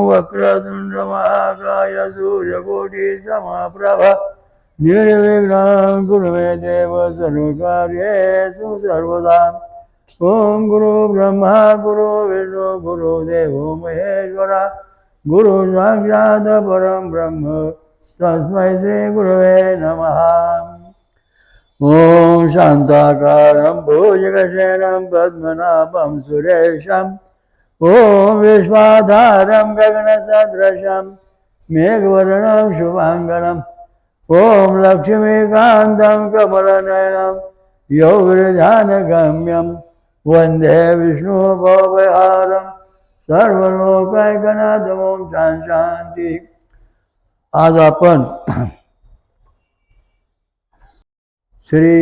वक्रतुंड महाकाय सूर्यकोटि समप्रभ निर्विघ्नं कुरु मे देव सर्वकार्येषु सर्वदा। ओम गुरु ब्रह्मा गुरु विष्णु गुरु देवो महेश्वरा गुरु साक्षात् परम ब्रह्म तस्मै श्री गुरवे नमः। ओम शांताकारं भुजगशयनं पद्मनाभं सुरेशं ओम विश्वाधारं गगनसदृशं मेघवर्णं शुभांगनं ओम लक्ष्मीकान्तं कमलनयनं योगिध्यानगम्यं वंदे विष्णु भवभयहारं सर्वलोकैकनाथं। ओम शांती। आज आपण श्री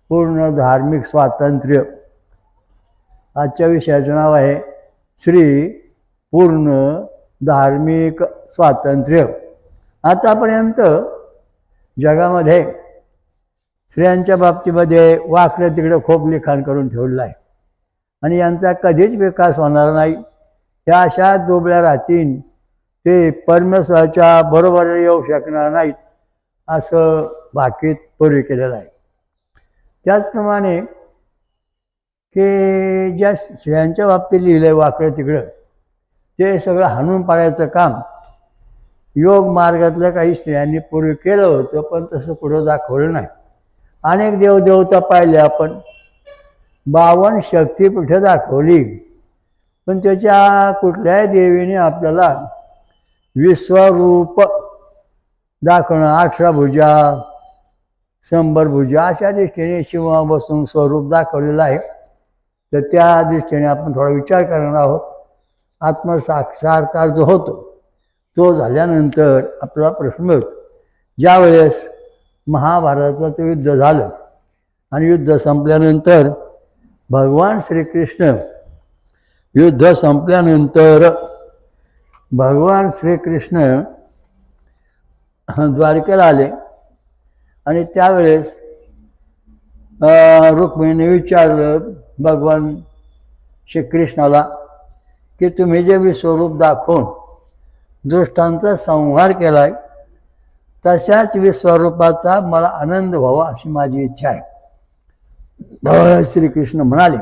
पूर्ण धार्मिक स्वातंत्र्य आजच्या विषयाचं नाव आहे श्री पूर्ण धार्मिक स्वातंत्र्य। आतापर्यंत जगामध्ये स्त्रियांच्या बाबतीमध्ये वाकडं तिकडं खूप लिखाण करून ठेवलं आहे आणि यांचा कधीच विकास होणार नाही। त्या अशा दुबळ्या राहतील ते परमेश्वराच्या बरोबर येऊ शकणार नाहीत असं भाकीत पूर्वी केलेलं आहे। त्याचप्रमाणे की ज्या स्त्रियांच्या बाबतीत लिहिलं आहे वाकडं तिकडं ते सगळं हाणून पाडायचं काम योग मार्गातल्या काही स्त्रियांनी पूर्वी केलं होतं, पण तसं पुढं दाखवलं नाही। अनेक देवदेवता पाहिले आपण, 52 शक्तिपीठं दाखवली, पण त्याच्या कुठल्याही देवीने आपल्याला विश्वरूप दाखवणं 18 भुजा 100 भुजा अशा दृष्टीने शिवा बसून स्वरूप दाखवलेलं आहे। तर त्या दृष्टीने आपण थोडा विचार करणार आहोत। आत्मसाक्षात्कार जो होतो तो झाल्यानंतर आपला प्रश्न होतो, ज्यावेळेस महाभारताचं युद्ध झालं आणि युद्ध संपल्यानंतर भगवान श्रीकृष्ण युद्ध संपल्यानंतर भगवान श्रीकृष्ण द्वारकेला आले आणि त्यावेळेस रुक्मिणीने विचारलं भगवान श्रीकृष्णाला की तुम्ही जे विश्वरूप दाखवून दुष्टांचा संहार केला आहे तशाच विश्वरूपाचा मला आनंद व्हावा अशी माझी इच्छा आहे। श्रीकृष्ण म्हणाले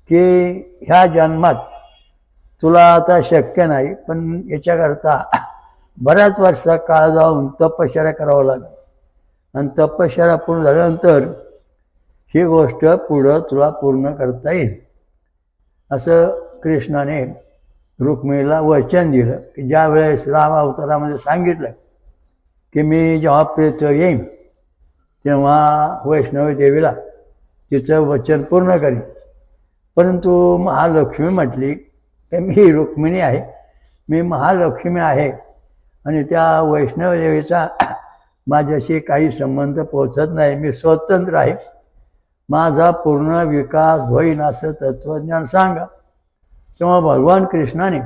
की ह्या जन्मात तुला आता शक्य नाही, पण याच्याकरता बऱ्याच वर्षा काळ जाऊन तपश्चर्या करावं लागेल आणि तपश्चर्या पूर्ण झाल्यानंतर ही गोष्ट पुढं तुला पूर्ण करता येईल असं कृष्णाने रुक्मिणीला वचन दिलं की ज्या वेळेस राम अवतारामध्ये सांगितलं की मी जेव्हा पृथ्वीवर येईन तेव्हा वैष्णवी देवीला तिचं वचन पूर्ण करीन, परंतु महालक्ष्मी म्हटली की मी रुक्मिणी आहे, मी महालक्ष्मी आहे आणि त्या वैष्णव देवीचा माझ्याशी काही संबंध पोचत नाही, मी स्वतंत्र आहे, माझा पूर्ण विकास होईन असं तत्त्वज्ञान सांगा। तेव्हा भगवान कृष्णाने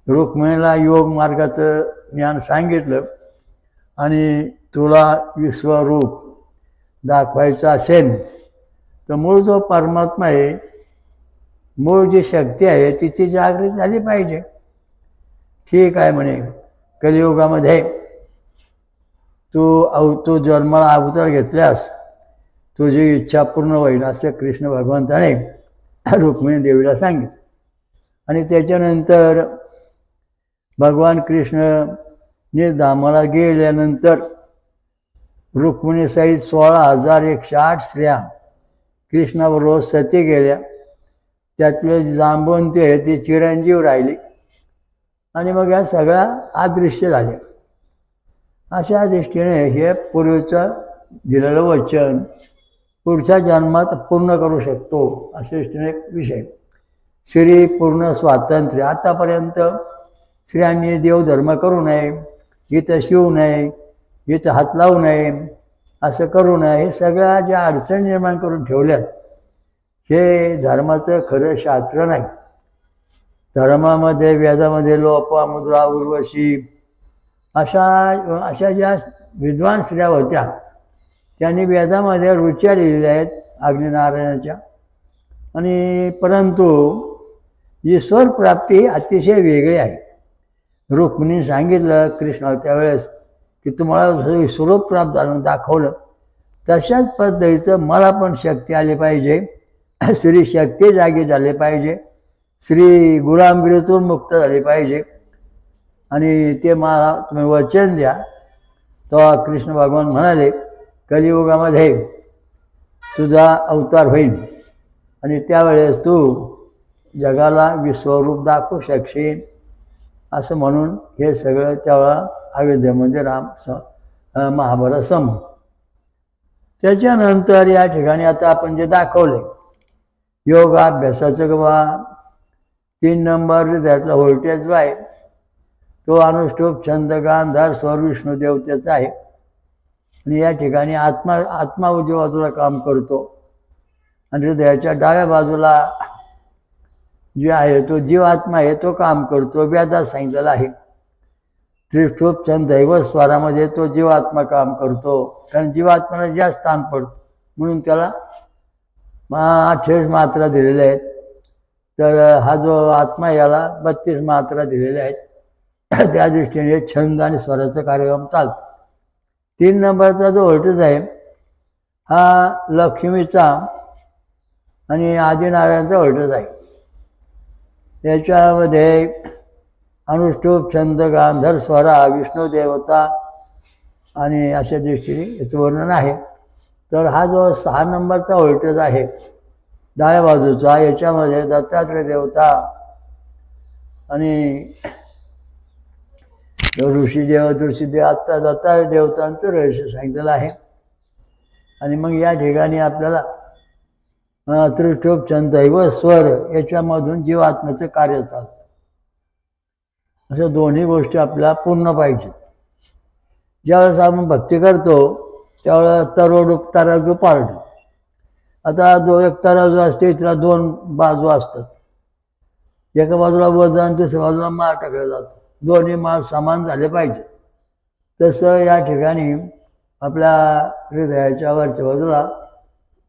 रुक्मिणीला योग मार्गाचं ज्ञान सांगितलं आणि तुला विश्वरूप दाखवायचं असेल तर मूळ जो परमात्मा आहे, मूळ जी शक्ती आहे तिची जागृती झाली पाहिजे। ठीक आहे म्हणे, कलियुगामध्ये तू जन्माला अवतार घेतल्यास तुझी इच्छा पूर्ण होईल असं कृष्ण भगवंताने रुक्मिणी देवीला सांगितलं। आणि त्याच्यानंतर भगवान कृष्ण निर्धामाला गेल्यानंतर रुक्मिणीसहित 16,108 स्त्रिया कृष्णाबरोबर सती गेल्या, त्यातले जांबवंती आहे ती चिरंजीव राहिली आणि मग या सगळ्या अदृश्य झाल्या। अशा दृष्टीने हे पूर्वीचं दिलेलं वचन पुढच्या जन्मात पूर्ण करू शकतो अशा दृष्टीने एक विषय श्री पूर्ण स्वातंत्र्य। आतापर्यंत स्त्रियांनी देवधर्म करू नये, इथं शिवू नये, इथं हात लावू नये, असं करू नये, हे सगळ्या ज्या अडचणी निर्माण करून ठेवल्यात हे धर्माचं खरं शास्त्र नाही। धर्मामध्ये वेदामध्ये लोपामुद्रा उर्वशी अशा ज्या विद्वान स्त्रिया होत्या त्यांनी वेदामध्ये रुच्या लिहिलेल्या आहेत अग्निनारायणाच्या, आणि परंतु ईश्वर प्राप्ती ही अतिशय वेगळी आहे. रुक्मिणीने सांगितलं कृष्णाला त्यावेळेस की तुम्हाला जसं विश्वरूप प्राप्त झालं दाखवलं, तशाच पद्धतीचं मला पण शक्ती आली पाहिजे, श्री शक्ती जागी झाले पाहिजे, श्री गुलामगिरीतून मुक्त झाले पाहिजे, आणि ते मला तुम्ही वचन द्या. तेव्हा कृष्ण भगवान म्हणाले कलियुगामध्ये तुझा अवतार होईल आणि त्यावेळेस तू जगाला विश्वरूप दाखवू शकशील, असं म्हणून हे सगळं तेव्हा अयोध्येमध्ये महाभारत संपलं. त्याच्यानंतर या ठिकाणी आता आपण जे दाखवले योगाभ्यासाचं किंवा 3 नंबर त्यातला व्होल्टेज जो आहे तो अनुष्टुप छंद गांधार स्वर विष्णू देवतेचा आहे. आणि या ठिकाणी आत्मा उजव्या बाजूला काम करतो आणि हृदयाच्या डाव्या बाजूला जे आहे तो जीवात्मा आहे तो काम करतो. वेदात सांगितलेला आहे त्रिष्ठूप छंद दैव स्वरामध्ये तो जीवात्मा काम करतो, कारण जीवात्म्याला जास्त स्थान पडतो म्हणून त्याला 28 मात्रा दिलेल्या आहेत. तर हा जो आत्मा याला 32 मात्रा दिलेल्या आहेत. त्या दृष्टीने छंद आणि स्वराचा कार्यक्रम चालतो. 3 नंबरचा जो व्होल्टेज आहे हा लक्ष्मीचा आणि आदिनारायणचा व्होल्टेज आहे. याच्यामध्ये अनुष्टुप छंद गांधर स्वरा विष्णू देवता आणि अशा दृष्टीने याचं वर्णन आहे. तर हा जो 6 नंबरचा व्होल्टेज आहे डाव्या बाजूचा, याच्यामध्ये दत्तात्रय देवता आणि ऋषीदेव आत्ता दत्तात्रय देवतांचं रहस्य सांगितलेलं आहे. आणि मग या ठिकाणी आपल्याला त्रिष्ठूप छंद दैव स्वर याच्यामधून जीवात्म्याचं कार्य चालतं. अशा दोन्ही गोष्टी आपल्याला पूर्ण पाहिजेत. ज्यावेळेस आपण भक्ती करतो त्यावेळेस तरोडूप तराजू पारड. आता एक तराजू असते त्याला 2 बाजू असतात. एका बाजूला वजन दुसऱ्या बाजूला माल टाकला जातो. दोन्ही माल समान झाले पाहिजे. तसं या ठिकाणी आपल्या हृदयाच्या वरच्या बाजूला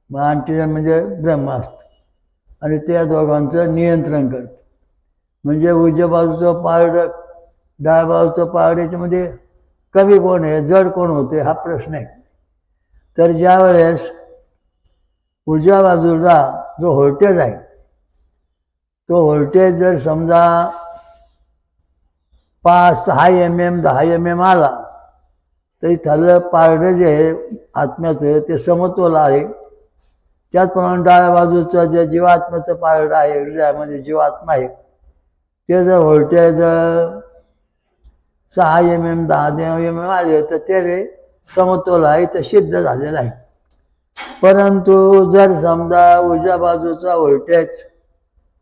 अंटिजन म्हणजे ब्रह्म असतं आणि त्या दोघांचं नियंत्रण करतं. म्हणजे उजव्या बाजूचं पारड डाव्या बाजूचं पारड याच्यामध्ये कमी कोण आहे जड कोण होते हा प्रश्न आहे. तर ज्या वेळेस उजव्या बाजूला जो व्होल्टेज आहे तो व्होल्टेज जर समजा 5-6 mm 10 mm आला तरी त्याला पारडं जे आहे आत्म्याचं ते समतोल आहे. त्याचप्रमाणे डाव्या बाजूचं जे जीवात्म्याचं पारडं आहे हृदयामध्ये जीवात्मा आहे ते जर व्होल्टेज 6 mm 10 mm आले तर ते समतोल आहे, तर सिद्ध झालेलं आहे. परंतु जर समजा उजव्या बाजूचा व्होल्टेज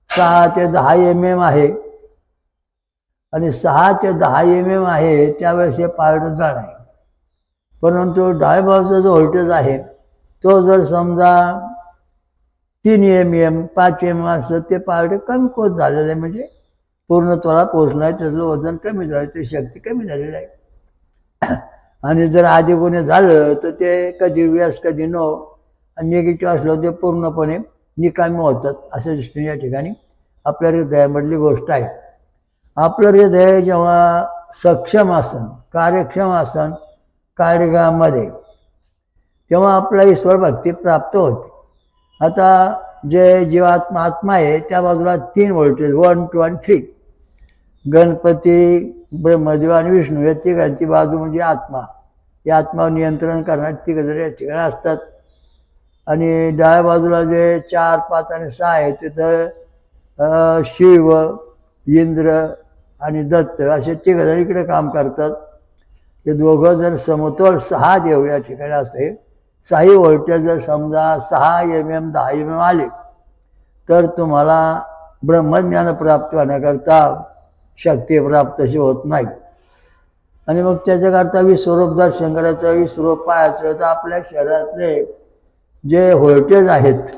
6 ते 10 mm आहे आणि 6 ते 10 mm आहे त्यावेळेस हे पारडं जड आहे. परंतु डाव्या बाजूचा जो व्होल्टेज आहे तो जर समजा 3 mm 5 mm असतं ते पारडं कमकुवत झालेलं आहे, म्हणजे पूर्णत्वाला पोचलं आहे, त्याचं वजन कमी झालं, त्याची शक्ती कमी झालेली आहे. आणि जर आधी कोणी झालं तर ते कधी व्यस कधी नो आणि निगेटिव्ह असलं ते पूर्णपणे निकामी होतात. अशा दृष्टीने या ठिकाणी आपल्या हृदयामधली गोष्ट आहे. आपलं हृदय जेव्हा सक्षम असन कार्यक्षम असन कार्यक्रमामध्ये तेव्हा आपला ईश्वर भक्ती प्राप्त होते. आता जे जीवात्मा आत्मा आहे त्या बाजूला 3 व्होल्टेज 1, 2 आणि 3 गणपती ब्रह्मदेव आणि विष्णू या तिघांची बाजू म्हणजे आत्मा. या आत्मावर नियंत्रण करणारे 3 जण या ठिकाणी असतात. आणि डाव्या बाजूला जे 4, 5 आणि 6 आहे तिथं शिव इंद्र आणि दत्त असे 3 जण इकडे काम करतात. ते दोघं जर समतोल 6 देव या ठिकाणी असते. 6 व्होल्टेज जर समजा 6 mm 10 mm आले तर तुम्हाला ब्रह्मज्ञान प्राप्त होण्याकरता शक्ती प्राप्त अशी होत नाही. आणि मग त्याच्याकरता विश्वरूप दर्शन करायचं, विश्वरूप पाहायचं. तर आपल्या शरीरातले जे व्होल्टेज आहेत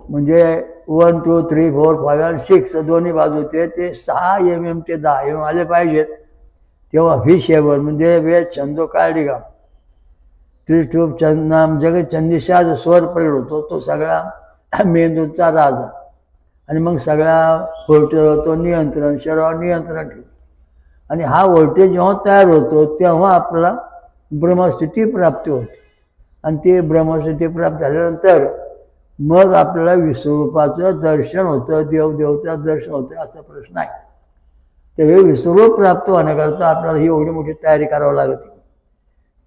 म्हणजे 1, 2, 3, 4, 5 आणि 6 दोन्ही बाजूचे ते 6 mm ते 10 mm आले पाहिजेत. तेव्हा विषयवर म्हणजे वेद छंदो काळडिगा त्रिष्ठूप छंदनाम जगत छंदिशा जो स्वर प्रयोग होतो तो सगळा मेंदूचा राजा आणि मग सगळ्या व्होल्टेजवर तो नियंत्रण, शरीरावर नियंत्रण ठेवतो. आणि हा व्होल्टेज जेव्हा तयार होतो तेव्हा आपल्याला ब्रह्मस्थिती प्राप्त होते. आणि ते ब्रह्मस्थिती प्राप्त झाल्यानंतर मग आपल्याला विश्वरूपाचं दर्शन होतं, देवदेवताचं दर्शन होतं, असा प्रश्न आहे. तर हे विश्वरूप प्राप्त होण्याकरता आपल्याला ही एवढी मोठी तयारी करावी लागते.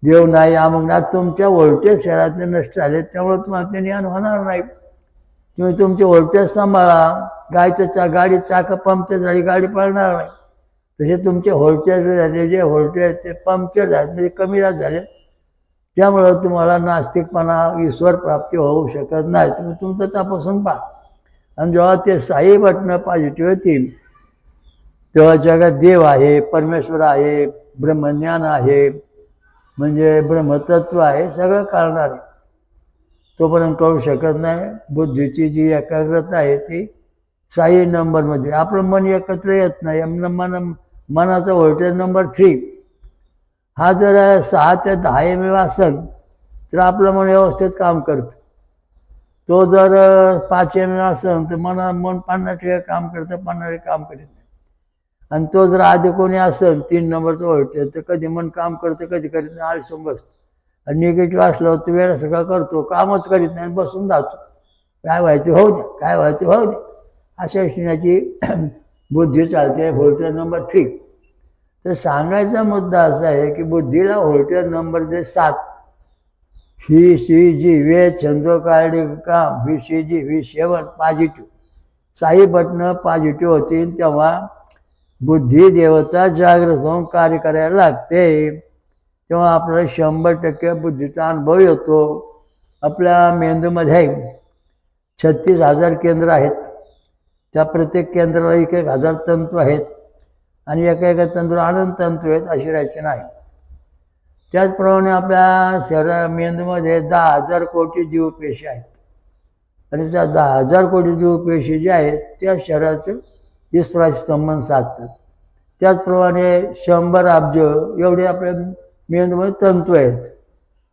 देव नाही अमगणार, तुमच्या व्होल्टेज शरीरातले नष्ट झाले त्यामुळे तुम्हाला ते ज्ञान होणार नाही. तुम्ही तुमचे व्होल्टेज सांभाळा. गाडी चाकं पंक्चर झाली, गाडी पळणार नाही. तसे तुमचे व्होल्टेज झाले, जे व्होल्टेज ते पंक्चर झाले, म्हणजे कमी झाले, त्यामुळं तुम्हाला नास्तिकपणा, ईश्वर प्राप्ती होऊ शकत नाही. तुम्ही तुमचं तपासून पहा. आणि जेव्हा ते साई बटणं पॉझिटिव्ह येतील तेव्हा जगात देव आहे, परमेश्वर आहे, ब्रह्मज्ञान आहे, म्हणजे ब्रह्मतत्व आहे, सगळं कळणार आहे. तोपर्यंत कळू शकत नाही. बुद्धीची जी एकाग्रता आहे ती साई नंबरमध्ये, आपलं मन एकत्र येत नाही. मनाचा व्होल्टेज नंबर 3 हा जर 6 ते 10 mm असेल तर आपलं मन व्यवस्थित काम करतं. तो जर 5 mm असेल तर मन 50% काम करतं, 50% काम करीत नाही. आणि तो जर आधी कोणी असेल 3 नंबरचं व्होल्टेज तर कधी मन काम करतं, कधी करीत नाही, आळसून बसतो. आणि निगेटिव्ह असलं तर वेळ सगळं करतो, कामच करीत नाही आणि बसून जातो. काय व्हायचं होऊ द्या, काय व्हायचं होऊ द्या, अशा शिण्याची बुद्धी चालते. Voltage number 3. तर सांगायचा मुद्दा असा आहे की बुद्धीला व्होल्टेज नंबर जे 7 ही सी जी वेद छंदो कार्डिक काम ही सी जी ही 7 पॉझिटिव्ह साई बटणं पॉझिटिव्ह होतील तेव्हा बुद्धी देवता जागृत होऊन कार्य करायला लागते. तेव्हा आपल्याला 100% बुद्धीचा अनुभव येतो. आपल्या मेंदूमध्ये 36,000 केंद्र आहेत. त्या प्रत्येक केंद्राला 1,000 तंतू आहेत आणि एका तंतू अनंत तंतू आहेत, अशी रचना आहे. त्याचप्रमाणे आपल्या मेंदूमध्ये 10,000 कोटी जीवपेशी आहेत. आणि त्या 10,000 कोटी जीवपेशी ज्या आहेत त्या शरीराचं ईश्वराशी संबंध साधतात. त्याचप्रमाणे 100 अब्ज एवढे आपल्या मेंदूमध्ये तंतू आहेत.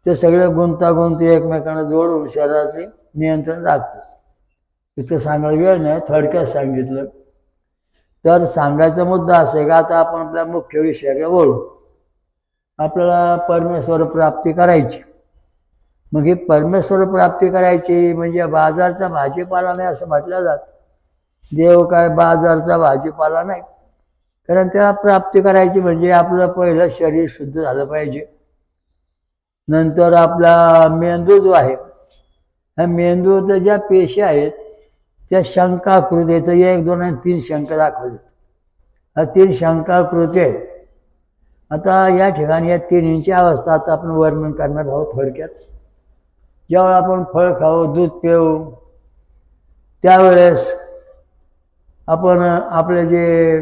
ते सगळे गुंतागुंती एकमेकांना जोडून शरीराचे नियंत्रण राखतात. इथं सांगायला वेळ नाही, थोडक्यात सांगितलं. तर सांगायचा मुद्दा असा आहे का आता आपण आपल्या मुख्य विषयाकडे वळू. आपल्याला परमेश्वर प्राप्ती करायची. मग ही परमेश्वर प्राप्ती करायची म्हणजे बाजारचा भाजीपाला नाही असं म्हटलं जातं. देव काय बाजारचा भाजीपाला नाही. कारण त्याला प्राप्ती करायची म्हणजे आपलं पहिलं शरीर शुद्ध झालं पाहिजे. नंतर आपला मेंदू जो आहे, ह्या मेंदूच्या ज्या पेशी आहेत त्या शंकाकृतीचं 1, 2 आणि 3 शंख दाखवले. ह्या 3 शंकाकृती आहेत. आता या ठिकाणी या 3ची अवस्था आता आपण वर्णन करणार आहोत थोडक्यात. ज्यावेळेला आपण फळ खाऊ, दूध पिऊ, त्यावेळेस आपण आपले जे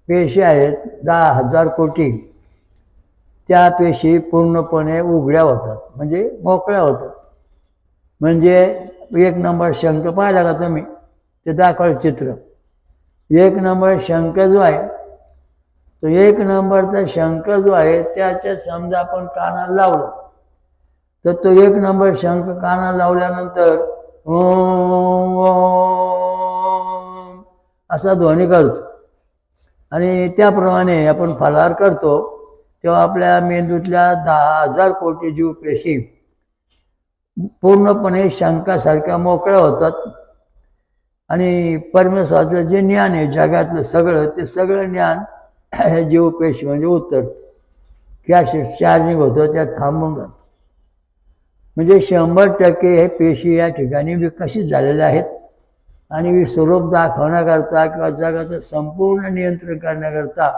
पेशी आहेत 10,000 कोटी, त्या पेशी पूर्णपणे उघड्या होतात, म्हणजे मोकळ्या होतात. म्हणजे 1 नंबर शंख पाहिला का तुम्ही, ते दाखवलं चित्र. 1 नंबर शंख जो आहे तो 1 नंबरचा शंख जो आहे त्याच्या समजा आपण कानाला लावला तर तो 1 नंबर शंख कानाला लावल्यानंतर असा ध्वनी करतो. आणि त्याप्रमाणे आपण फलाहार करतो तेव्हा आपल्या मेंदूतल्या 10,000 कोटी जीवपेशी पूर्णपणे शंखासारख्या मोकळ्या होतात. आणि परमेश्वराचं जे ज्ञान आहे जगातलं सगळं, ते सगळं ज्ञान हे जीवपेशी म्हणजे उतरतं. त्या चार्जिंग होतं, त्यात थांबून राहतं. म्हणजे 100% हे पेशी या ठिकाणी विकसित झालेल्या आहेत. आणि स्वरूप दाखवण्याकरता किंवा जगाचं संपूर्ण नियंत्रण करण्याकरता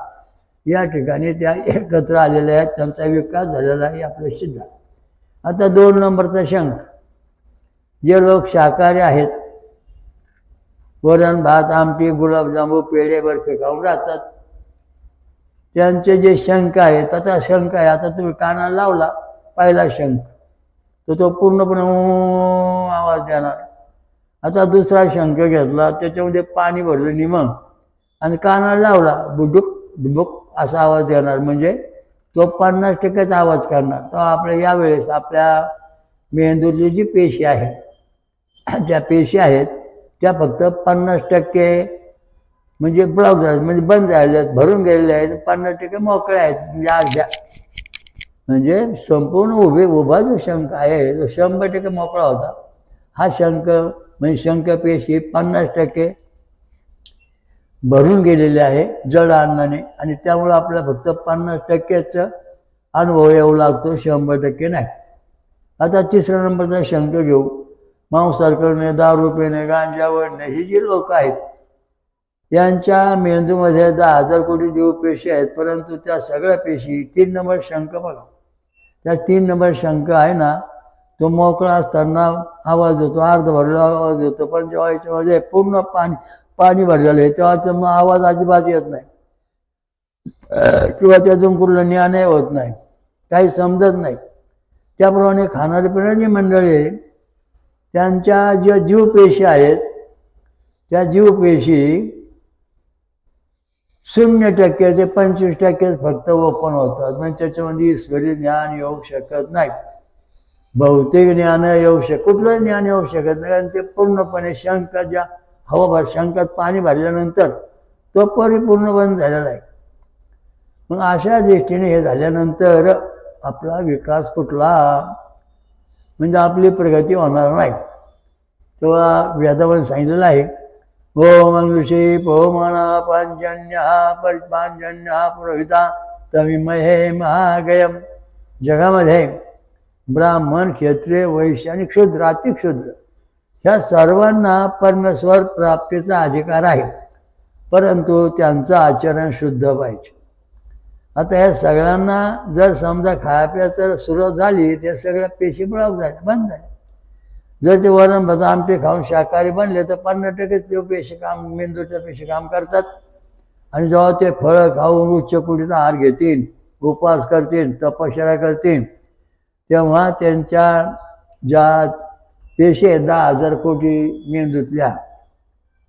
या ठिकाणी त्या एकत्र आलेल्या आहेत. त्यांचा विकास झालेला आहे आपलं सिद्ध. आता 2 नंबरचा शंख, जे लोक शाकाहारी आहेत, वरण भात आमटी गुलाबजांबू पेढे बर्फी खाऊन राहतात, त्यांचे जे शंख आहे त्याचा शंख आहे. आता तुम्ही कानाला लावला पहिला शंख तर तो पूर्णपणे आवाज देणार. आता दुसरा शंख घेतला त्याच्यामध्ये पाणी भरलं निमंग आणि कानाला लावला बुडुक डुबुक असा आवाज देणार. म्हणजे तो 50%च आवाज करणार. तर आपल्या यावेळेस आपल्या मेंदूतली जी पेशी आहे त्या पेशी आहेत त्या फक्त 50% म्हणजे ब्लॉक झाले, म्हणजे बंद झालेले आहेत, भरून गेलेले आहेत. 50% मोकळ्या आहेत, म्हणजे अर्ध्या. म्हणजे संपूर्ण उभा जो शंख आहे तो 100% मोकळा होता. हा शंख म्हणजे शंखपेशी 50% भरून गेलेले आहे जड अन्नाने, आणि त्यामुळे आपल्याला फक्त 50%च अनुभव येऊ लागतो, 100% नाही. आता तिसऱ्या नंबरचा शंख घेऊ. मांसाहार करणे, दारू पिणे, गांजा ओढणे, ही जी लोक आहेत यांच्या मेंदूमध्ये 10,000 कोटी जीवपेशी आहेत, परंतु त्या सगळ्या पेशी 3 नंबर शंख बघा, त्या 3 नंबर शंख आहे ना, तो मोकळा असताना आवाज होतो, अर्ध भरलेला आवाज होतो, पण जेव्हा याच्यामध्ये पूर्ण पाणी भरलेलं आहे तेव्हा मग आवाज अजिबात येत नाही, किंवा त्यातून कुठलं ज्ञानही होत नाही, काही समजत नाही. त्याप्रमाणे खाणारी पिणारी मंडळी आहे, त्यांच्या ज्या जीवपेशी आहेत त्या जीवपेशी 0% ते 25% फक्त ओपन होतात. म्हणजे त्याच्यामध्ये ईश्वरी ज्ञान येऊ शकत नाही, भौतिक ज्ञान येऊ कुठलं ज्ञान येऊ शकत नाही, आणि ते पूर्णपणे शंख ज्या शंखात पाणी भरल्यानंतर तो परिपूर्ण बंद झालेला आहे. मग अशा दृष्टीने हे झाल्यानंतर आपला विकास कुठला, म्हणजे आपली प्रगती होणार नाही. तेव्हा वेदामध्ये सांगितलेलं आहे, ओम ऋषी पौमाना पांजन्य पुरोहिता तमिमहे महागयम. जगामध्ये ब्राह्मण, क्षत्रिय, वैश्य आणि क्षुद्र, अतिक्षुद्र ह्या सर्वांना परमेश्वर प्राप्तीचा अधिकार आहे, परंतु त्यांचं आचरण शुद्ध पाहिजे. आता या सगळ्यांना जर समजा खायाप्याचं सुरुवात झाली, त्या सगळ्या पेशी ब्लॉक झाल्या, बंद झाल्या. जर ते वरण भात आमटे खाऊन शाकाहारी बनले तर 50% पेशी मेंदूच्या पेशी काम करतात, आणि जेव्हा ते फळं खाऊन उच्च कोटीचा आहार घेतील, उपवास करतील, तपश्चर्या करतील, तेव्हा त्यांच्या ज्या पेशी आहेत 10,000 कोटी मेंदूतल्या,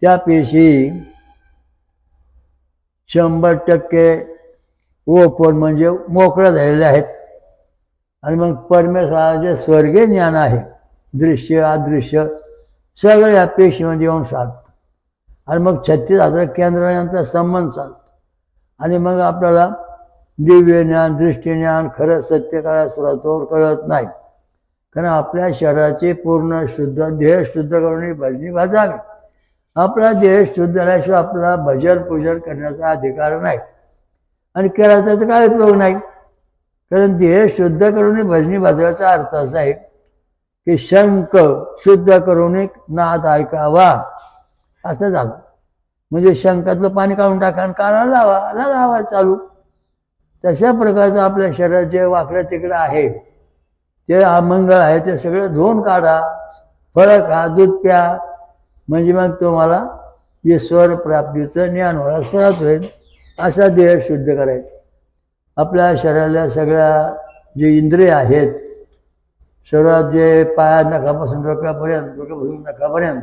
त्या पेशी 100% ओपन म्हणजे मोकळ्या झालेल्या आहेत. आणि मग परमेश्वराचे स्वर्गीय ज्ञान आहे, दृश्य अदृश्य सगळे या पेशीमध्ये येऊन साधतो, आणि मग 36,000 केंद्रांचा संबंध साधतो, आणि मग आपल्याला दिव्य ज्ञान, दृष्टी ज्ञान, खरं सत्य काळासुरातोवर कळत नाही. कारण आपल्या शरीराचे पूर्ण शुद्ध देह शुद्ध करून भजनी वाजावी. आपला देह शुद्ध झाल्याशिवाय आपला भजन पूजन करण्याचा अधिकार नाही, आणि केला त्याचा काय उपयोग नाही. कारण देह शुद्ध करून भजनी वाजवायचा अर्थ असा आहे की शंख शुद्ध करून नाद ऐकावा, असं झालं. म्हणजे शंखातलं पाणी काढून टाका आणि कानाला लावा चालू. तशा प्रकारचं आपल्या शरीरात जे वाकडं तिकडं आहे, ते अमंगळ आहे, ते सगळं धुवून काढा, फळं खा, दूध प्या, म्हणजे मग तुम्हाला ईश्वर प्राप्तीचं ज्ञान व्हायला सुरुवात होईल. असा देह शुद्ध करायचा. आपल्या शरीराला सगळ्या जे इंद्रिय आहेत, शरीरात जे पाया नखापासून डोक्यापर्यंत, डोक्यापासून नखापर्यंत,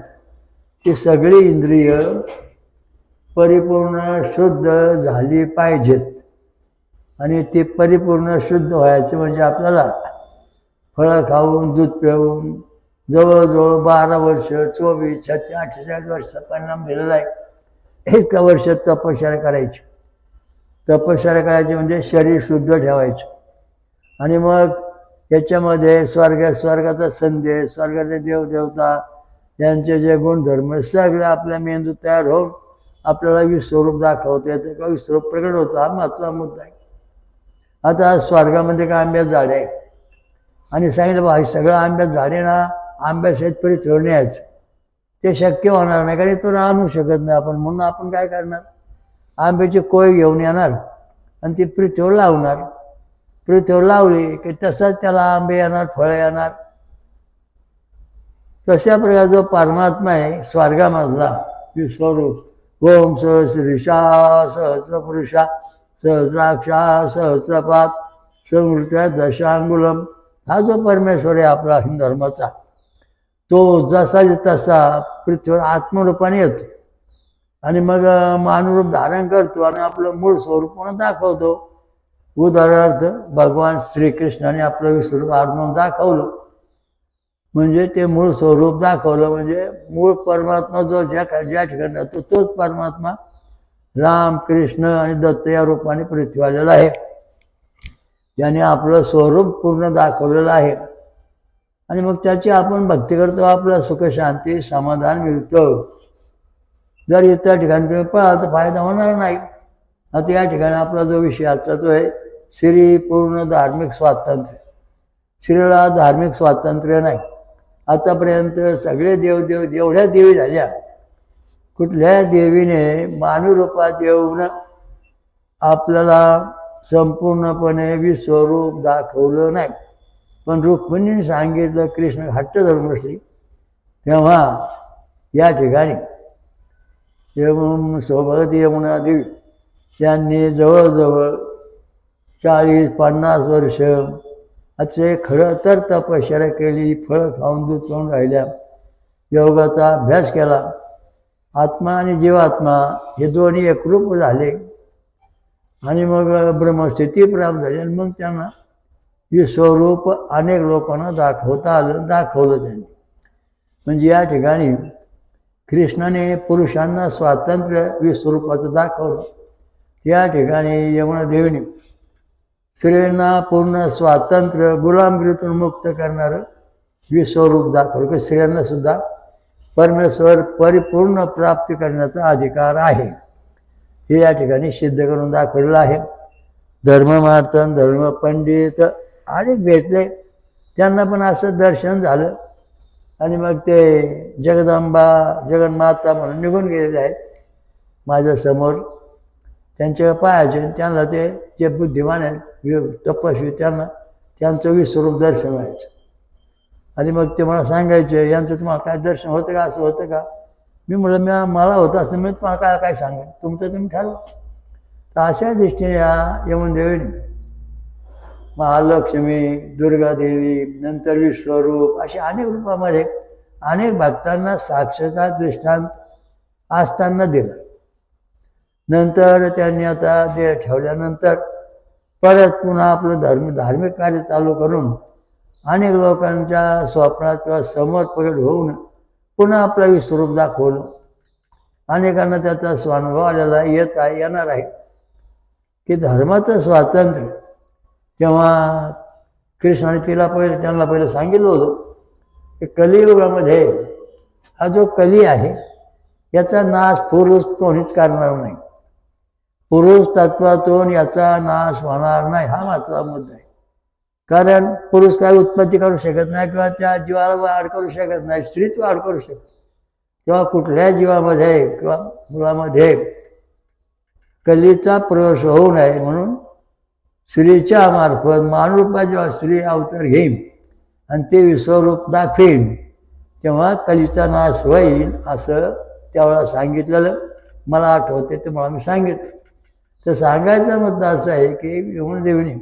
ती सगळी इंद्रिय परिपूर्ण शुद्ध झाली पाहिजेत. आणि ते परिपूर्ण शुद्ध व्हायचे म्हणजे आपल्याला फळं खाऊन दूध पिऊन जवळजवळ 12 वर्ष 24, 36, 48 वर्षाचा परिणाम दिलेला आहे. 1 वर्ष तपश्चर्या करायची. तपश्चर्या करायची म्हणजे शरीर शुद्ध ठेवायचं, आणि मग याच्यामध्ये स्वर्गाचा संदेश, स्वर्गाचे देवदेवता यांचे जे गुणधर्म सगळे आपल्या मेंदूत तयार होऊन आपल्याला विश्वरूप दाखवता येतं, किंवा विश्वरूप प्रकट होतं. हा महत्त्वाचा मुद्दा आहे. आता स्वर्गामध्ये काय आंब्याचं झाड आहे, आणि सांगितलं बा सगळं आंब्याचं झाडे ना आंब्यासहित पृथ्वीवर न्यायचं, ते शक्य होणार नाही, कारण तो आणू शकत नाही आपण. म्हणून आपण काय करणार, आंब्याची कोय घेऊन येणार आणि ती पृथ्वीवर लावणार. पृथ्वीवर लावली की तसंच त्याला आंबे येणार, फळं येणार. तशा प्रकारे जो परमात्मा आहे स्वर्गामधला विश्वरूप, ओम सहस्रीशा सहस्रपुरुषा सहस्राक्षा सहस्रपात समृत्या दशांगुलम, हा जो परमेश्वर आहे आपला हिंदू धर्माचा, तो जसा तसा पृथ्वीवर आत्मरूपाने येतो, आणि मग मानवरूप धारण करतो, आणि आपलं मूळ स्वरूप म्हणून दाखवतो. उदाहरणार्थ भगवान श्रीकृष्णाने आपलं विश्वरूप अर्जुनाला दाखवलं. म्हणजे ते मूळ स्वरूप दाखवलं. म्हणजे मूळ परमात्मा जो ज्या ठिकाणी राहतो तोच परमात्मा राम, कृष्ण आणि दत्त या रूपाने पृथ्वी आलेला आहे. ज्याने आपलं स्वरूप पूर्ण दाखवलेलं आहे. आणि मग त्याची आपण भक्ती करतो, आपलं सुख, शांती, समाधान मिळतं. जर इतर ठिकाणी तुम्ही पळाल तर फायदा होणार नाही. आता या ठिकाणी आपला जो विषय आजचा तो आहे श्री पूर्ण धार्मिक स्वातंत्र्य. श्रीला धार्मिक स्वातंत्र्य नाही. आतापर्यंत सगळे देवदेव जेवढ्या देवी झाल्या, कुठल्या देवीने मानवरूपात येऊन आपल्याला संपूर्णपणे विश्वरूप दाखवलं नाही. पण रुक्मिणीने सांगितलं, कृष्ण हट्ट धरून बसली, तेव्हा या ठिकाणी सौभगवती यमुना देवी त्यांनी जवळजवळ 40-50 वर्ष असे खरं तर तपश्चर्या केली, फळं खाऊन दूध खाऊन राहिल्या, योगाचा अभ्यास केला. आत्मा आणि जीवात्मा हे दोन्ही एकरूप झाले आणि मग ब्रह्मस्थिती प्राप्त झाली. आणि मग त्यांना विश्वरूप अनेक लोकांना दाखवता आलं, दाखवलं त्यांनी. म्हणजे या ठिकाणी कृष्णाने पुरुषांना स्वातंत्र्य विश्वरूपाचं दाखवलं. या ठिकाणी यमुना देवीने स्त्रियांना पूर्ण स्वातंत्र्य गुलामगिरीतून मुक्त करणारं विश्वरूप दाखवलं की स्त्रियांना सुद्धा परमेश्वर परिपूर्ण प्राप्ती करण्याचा अधिकार आहे, हे या ठिकाणी सिद्ध करून दाखवलेलं आहे. धर्ममार्तन, धर्मपंडित अनेक भेटले, त्यांना पण असं दर्शन झालं. आणि मग ते जगदंबा, जगन्माता म्हणून निघून गेलेले आहेत माझ्यासमोर. त्यांच्या पायाचे त्यांना ते जे बुद्धिमान आहेत तपस्वी त्यांना त्यांचं विश्वरूप दर्शन व्हायचं. आणि मग ते मला सांगायचे, यांचं तुम्हाला काय दर्शन होतं का, असं होतं का? मी म्हटलं मला होतं असं मी तुम्हाला काय सांगेन, तुमचं तुम्ही ठरवा. तर अशा दृष्टीने या यमुनादेवीने महालक्ष्मी, दुर्गादेवी, नंतर विश्वरूप अशा अनेक रूपामध्ये अनेक भक्तांना साक्षात दृष्टांत असताना दिलं. नंतर त्यांनी आता देह ठेवल्यानंतर परत पुन्हा आपलं धार्मिक कार्य चालू करून अनेक लोकांच्या स्वप्नात किंवा समोर प्रगट होऊन पुन्हा आपलं विश्वरूप दाखवलं. अनेकांना त्याचा स्वानुभव आलेला येणार आहे की धर्माचं स्वातंत्र्य. तेव्हा कृष्णाने त्यांना पहिलं सांगितलं होतं की कलियुगामध्ये हा जो कली आहे याचा नाश पुरुष कोणीच करणार नाही. पुरुष तत्वातून याचा नाश होणार नाही, हा माझा मुद्दा आहे. कारण पुरुष काय उत्पत्ती करू शकत नाही किंवा त्या जीवाला वाढ करू शकत नाही, स्त्रीच वाढ करू शकते. किंवा कुठल्या जीवामध्ये किंवा मुलामध्ये कलीचा प्रवेश होऊ नये म्हणून स्त्रीच्या मार्फत मानरूपा जेव्हा स्त्री अवतार घेईन आणि ते विश्वरूप दाखवेन तेव्हा कलीचा नाश होईल, असं त्यावेळेला सांगितलेलं मला आठवते, ते मला मी सांगितलं. तर सांगायचा मुद्दा असा आहे की यमुनादेवीने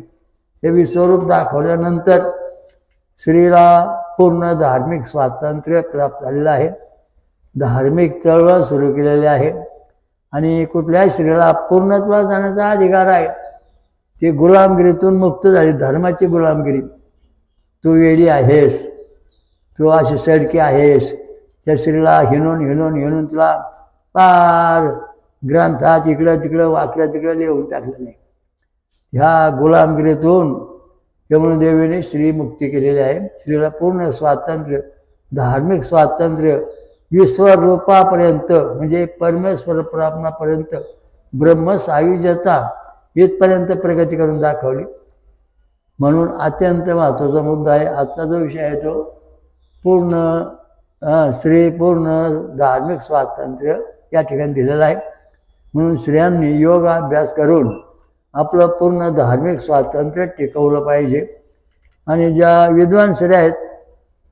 हे विश्वरूप दाखवल्यानंतर स्त्रीला पूर्ण धार्मिक स्वातंत्र्य प्राप्त झालेलं आहे. धार्मिक चळवळ सुरू केलेली आहे आणि कुठल्याही स्त्रीला पूर्णत्वास जाण्याचा अधिकार आहे. ती गुलामगिरीतून मुक्त झाली, धर्माची गुलामगिरी. तू वेडी आहेस, तू अशी सडकी आहेस, त्या स्त्रीला हिणून तुला पार ग्रंथात इकडं तिकडं वाकड्या तिकडं लिहून टाकलं नाही. ह्या गुलामगिरीतून यमुनादेवीने स्त्री मुक्ती केलेली आहे. स्त्रीला पूर्ण स्वातंत्र्य, धार्मिक स्वातंत्र्य, विश्वरूपापर्यंत म्हणजे परमेश्वर प्रापणापर्यंत ब्रह्मसायुज्यता इथपर्यंत प्रगती करून दाखवली. म्हणून अत्यंत महत्त्वाचा मुद्दा आहे. आजचा जो विषय आहे तो पूर्ण स्त्री पूर्ण धार्मिक स्वातंत्र्य या ठिकाणी दिलेलं आहे. म्हणून स्त्रियांनी योगाभ्यास करून आपलं पूर्ण धार्मिक स्वातंत्र्य टिकवलं पाहिजे. आणि ज्या विद्वान स्त्रिया आहेत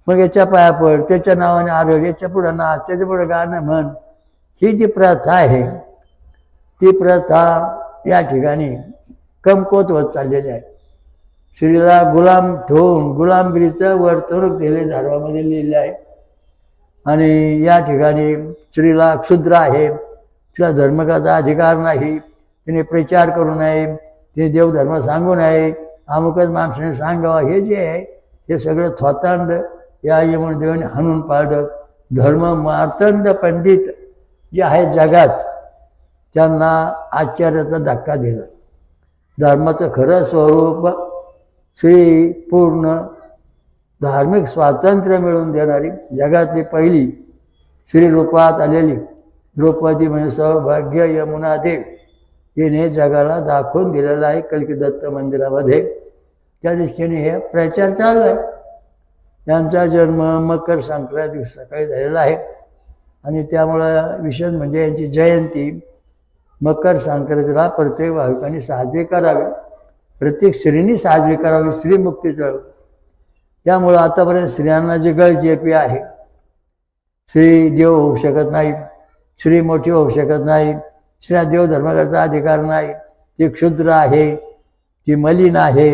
मग याच्या पाया पड, त्याच्या नावाने आरड, याच्या पुढं नाच, त्याच्या पुढं गाणं म्हण, ही जी प्रथा आहे ती प्रथा या ठिकाणी कमकुवत होत चाललेली आहे. स्त्रीला गुलाम ठेवून गुलामगिरीचं वर्तणूक दिले धर्मामध्ये लिहिलं आहे. आणि या ठिकाणी स्त्रीला क्षुद्र आहे, तिला धर्मकाचा अधिकार नाही, तिने प्रचार करू नये, तिने देवधर्म सांगू नये, अमुकच माणसाने सांगावं, हे जे आहे हे सगळं थोतांड या यमुनादेवीने हाणून पाडलं. धर्म मार्तंड पंडित जे आहेत जगात त्यांना आश्चर्याचा धक्का दिला. धर्माचं खरं स्वरूप श्री पूर्ण धार्मिक स्वातंत्र्य मिळवून देणारी जगातली पहिली श्रीरूपात आलेली द्रौपदी म्हणजे सौभाग्य यमुनादेवी हिने जगाला दाखवून दिलेलं आहे कल्की दत्त मंदिरामध्ये. त्या दृष्टीने हे प्रचार चालू आहे. यांचा जन्म मकर संक्रांती सकाळी झालेला आहे आणि त्यामुळं विशेष म्हणजे यांची जयंती मकर संक्रांतीला प्रत्येक भाविकांनी साजरी करावी, प्रत्येक स्त्रीनी साजरी करावी. स्त्रीमुक्ती चळवळ. त्यामुळं आतापर्यंत स्त्रियांना जी गळचेपी आहे, स्त्री देव होऊ शकत नाही, स्त्री मोठी होऊ शकत नाही, स्त्रिया देव धर्म करायचा अधिकार नाही, ती क्षुद्र आहे, ती मलिन आहे,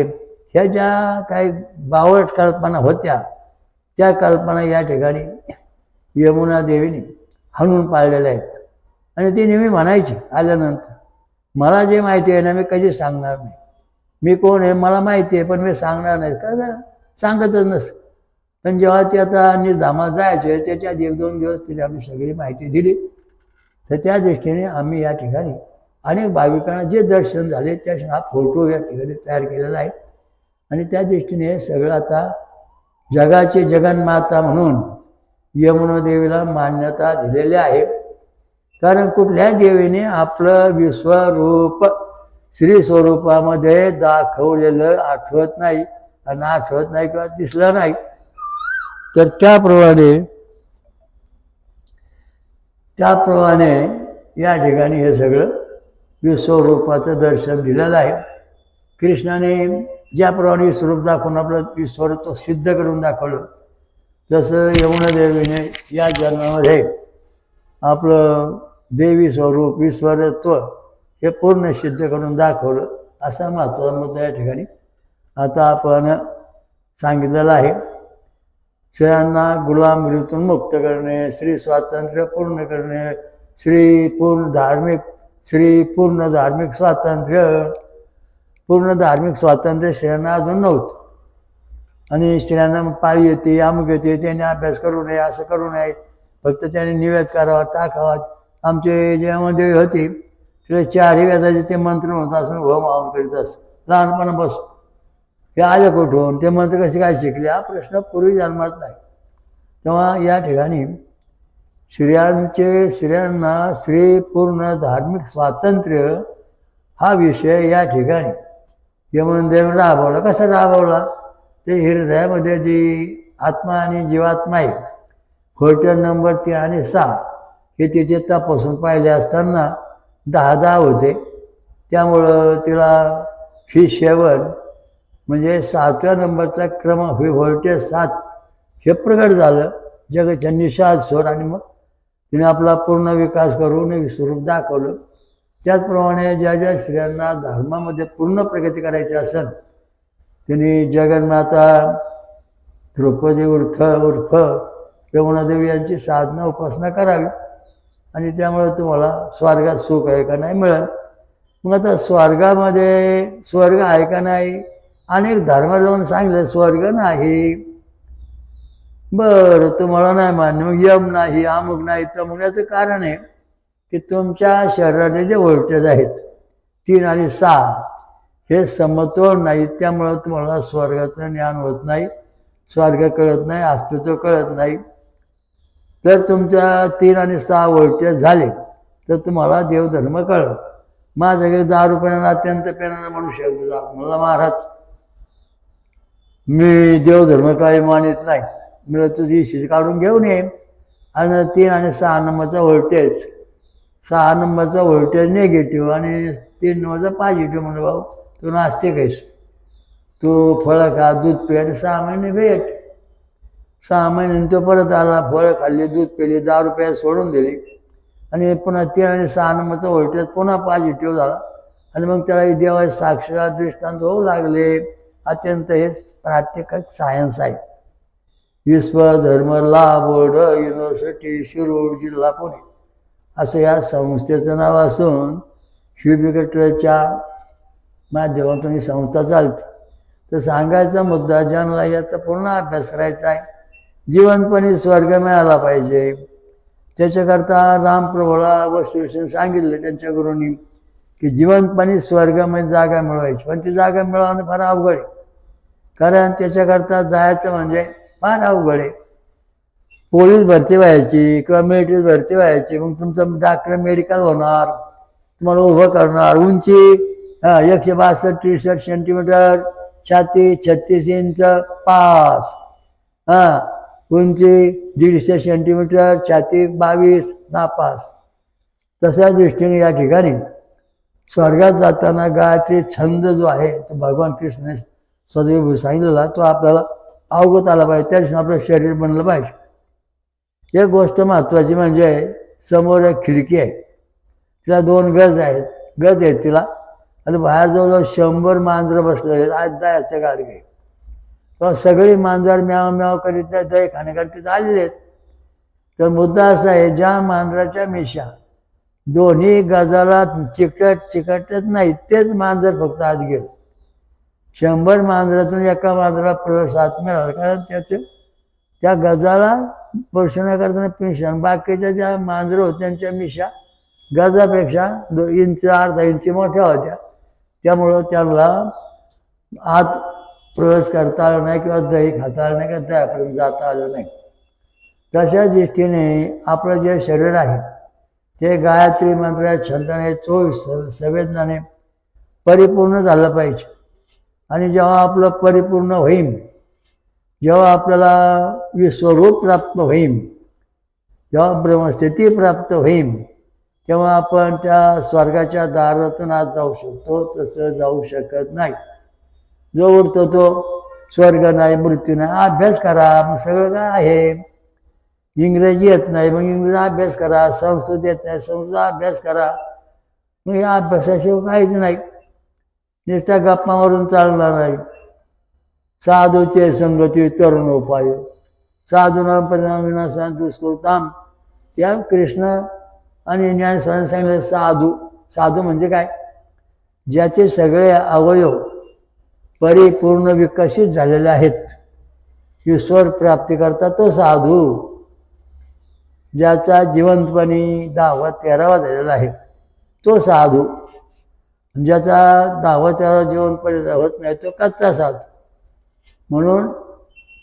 ह्या ज्या काही बावट कल्पना होत्या त्या कल्पना या ठिकाणी यमुना देवीने हाणून पाळलेल्या आहेत. आणि ती नेहमी म्हणायची आल्यानंतर, मला जे माहिती आहे ना मी कधी सांगणार नाही. मी कोण आहे मला माहिती आहे पण मी सांगणार नाही. का सांगतच नसतं. पण जेव्हा ते आता निधामात जायचे त्याच्या आधी 1-2 दिवस तिने आपली सगळी माहिती दिली. तर त्या दृष्टीने आम्ही या ठिकाणी अनेक भाविकांना जे दर्शन झाले त्या हा फोटो या ठिकाणी तयार केलेला आहे. आणि त्या दृष्टीने सगळं आता जगाची जगन्माता म्हणून यमुना देवीला मान्यता दिलेली आहे. कारण कुठल्या देवीने आपलं विश्वरूप श्री स्वरूपामध्ये दाखवलेलं आठवत नाही आणि आठवत नाही किंवा दिसलं नाही. तर त्याप्रमाणे या ठिकाणी हे सगळं विश्वरूपाचं दर्शन दिलेलं आहे. कृष्णाने ज्याप्रमाणे विश्वरूप दाखवून आपलं विश्वरूप सिद्ध करून दाखवलं तसं यमुना देवीने या जन्मामध्ये आपलं देवी स्वरूप विश्वरत्व हे पूर्ण सिद्ध करून दाखवलं. असा महत्त्वाचा मुद्दा या ठिकाणी आता आपण सांगितलेला आहे. स्त्रियांना गुलामगिरीतून मुक्त करणे, स्त्री स्वातंत्र्य पूर्ण करणे, पूर्ण धार्मिक स्वातंत्र्य स्त्रियांना अजून नव्हतं. आणि स्त्रियांना पाळी येते, अमुक येते, त्याने अभ्यास करू नये, असं करू नये, फक्त त्याने निवेद करावा, टाकावा. आमचे ज्यामध्ये होते तिला 4ही वेदाचे ते मंत्र म्हणत असं होम हवन करीत असं लहानपणापासून. हे आले कुठून, ते मंत्र कसे काय शिकले, हा प्रश्न पूर्वी जन्मात नाही. तेव्हा या ठिकाणी स्त्रियांना पूर्ण धार्मिक स्वातंत्र्य हा विषय या ठिकाणी यमुनादेव राबवला. कसा राबवला, ते हृदयामध्ये जी आत्मा आणि जीवात्मा आहे, खोलटर नंबर 3 आणि 6 हे तिचे तपासून पाहिले असताना 10 होते. त्यामुळं तिला ही 7 म्हणजे 7व्या नंबरचा क्रम व्होल्टेज 7 हे प्रगट झालं जगाच्या निषाद स्वर. आणि मग तिने आपला पूर्ण विकास करून विश्वरूप दाखवलं. त्याचप्रमाणे ज्या ज्या स्त्रियांना धर्मामध्ये पूर्ण प्रगती करायची असेल तिने जगन्माता द्रौपदी उर्फ यमुनादेवी यांची साधना उपासना करावी. आणि त्यामुळे तुम्हाला स्वर्गात सुख आहे का नाही मिळेल. मग आता स्वर्ग आहे का नाही, अनेक धर्माला सांगितलं स्वर्ग नाही. बरं तुम्हाला नाही मान्य, मग यम नाही, अमुक नाही, तमुक. याचं कारण आहे की तुमच्या शरीराने जे व्होल्टेज आहेत 3 आणि 6 हे समतोल नाही. त्यामुळं तुम्हाला स्वर्गाचं ज्ञान होत नाही, स्वर्ग कळत नाही, अस्तित्व कळत नाही. जर तुमच्या 3 आणि 6 व्होल्टेज झाले तर तुम्हाला देवधर्म कळलं. माझ्याकडे 10 रुपयानं अत्यंत पेनानं म्हणू शकतो झाला, मला महाराज मी देवधर्म काही मानित नाही, मला तुझी इशी काढून घेऊन ये. आणि 3 आणि 6 नंबरचा व्होल्टेज, 6 नंबरचा व्होल्टेज निगेटिव्ह आणि 3 नंबरचा पॉझिटिव्ह. म्हणजे भाऊ तू नास्तिक आहेस, तू फळं खा, दूध पे आणि 6 महिने भेट. 6 महिन्यांनी तो परत आला, फळं खाल्ली, दूध पेली, 10 रुपये सोडून दिली आणि पुन्हा 3 आणि 6 नंबरचा व्होल्टेज पुन्हा पॉझिटिव्ह झाला. आणि मग त्याला देवाचे साक्षात दृष्टांत होऊ लागले. अत्यंत हे प्रात्यक्षिक सायन्स आहे. विश्वधर्म लाभोड युनिव्हर्सिटी शिरूर जिल्हा पुणे असं या संस्थेचं नाव असून ट्रस्टच्या माध्यमातून ही संस्था चालते. तर सांगायचा मुद्दा ज्यांना याचा पूर्ण अभ्यास करायचा आहे जिवंतपणी स्वर्ग मिळाला पाहिजे. त्याच्याकरता रामप्रभूला व श्रीकृष्ण सांगितलं त्यांच्या गुरूंनी की जिवंतपणी स्वर्गामध्ये जागा मिळवायची, पण ती जागा मिळवणं फार अवघड आहे. कारण त्याच्याकरता जायचं म्हणजे फार अवघड आहे. पोलीस भरती व्हायची किंवा मिलिटरी भरती व्हायची, मग तुमचं डॉक्टर मेडिकल होणार, तुम्हाला उभं करणार. उंची 162-63 सेंटीमीटर, छाती 36 इंच, पास. उंची 150 सेंटीमीटर, छाती 22, नापास. तशा दृष्टीने या ठिकाणी स्वर्गात जाताना गायत्री छंद जो आहे तो भगवान कृष्णाने सदैव सांगितलेला, तो आपल्याला अवगत आला पाहिजे. त्या दिवशी आपलं शरीर बनलं पाहिजे. एक गोष्ट महत्त्वाची म्हणजे समोर एक खिडकी आहे, तिला 2 गज आहेत तिला, आणि बाहेर जवळजवळ 100 मांजरं बसलेले आहेत. आज दह्याचे गाडगे, तर सगळी मांजर म्याव म्याव करीत नाही, दही खाण्याकरता आलेले आहेत. तर मुद्दा असा आहे, ज्या मांजराच्या मिशा दोन्ही गजाला चिकटत नाही तेच मांजर फक्त आत गेलं. 100 मांजरातून एका मांजराला प्रवेश आत मिळाला, कारण त्या गजाला स्पर्शण्याकरता पिशा. बाकीच्या ज्या मांजरं होत्या त्यांच्या मिशा गजापेक्षा 2 इंच अर्धा इंच मोठ्या होत्या, त्यामुळं त्यांना आत प्रवेश करता आला नाही किंवा दही खाता आलं नाही किंवा दह्यापर्यंत जाता आलं नाही. तशा दृष्टीने आपलं जे शरीर आहे ते गायत्री मंत्र छंदाने 24 संवेदनाने परिपूर्ण झालं पाहिजे. आणि जेव्हा आपलं परिपूर्ण होईल, जेव्हा आपल्याला विश्वरूप प्राप्त होईल, जेव्हा ब्रह्मस्थिती प्राप्त होईल, तेव्हा आपण त्या स्वर्गाच्या दारातून आत जाऊ शकतो. तसं जाऊ शकत नाही. जो उठतो तो स्वर्ग नाही, मृत्यू नाही. अभ्यास करा, मग सगळं काय आहे. इंग्रजी येत नाही, मग इंग्रजी अभ्यास करा. संस्कृत येत नाही, संस्कृत अभ्यास करा. मग या अभ्यासाशिवाय काहीच नाही. नुसत्या गप्पावरून चालणार नाही. साधूचे संगती तरुणोपाय, साधूना परिणाम विनाशा दुष्कृताम. त्या कृष्ण आणि ज्ञानेश्वरांनी सांगितलं साधू म्हणजे काय, ज्याचे सगळे अवयव परिपूर्ण विकसित झालेले आहेत, ईश्वर प्राप्ती करता तो साधू. ज्याचा जिवंतपणी 10वा 13वा झालेला आहे तो साधू. ज्याचा 10वा 13वा जिवंतपणी होत नाही तो कच्चा साधू. म्हणून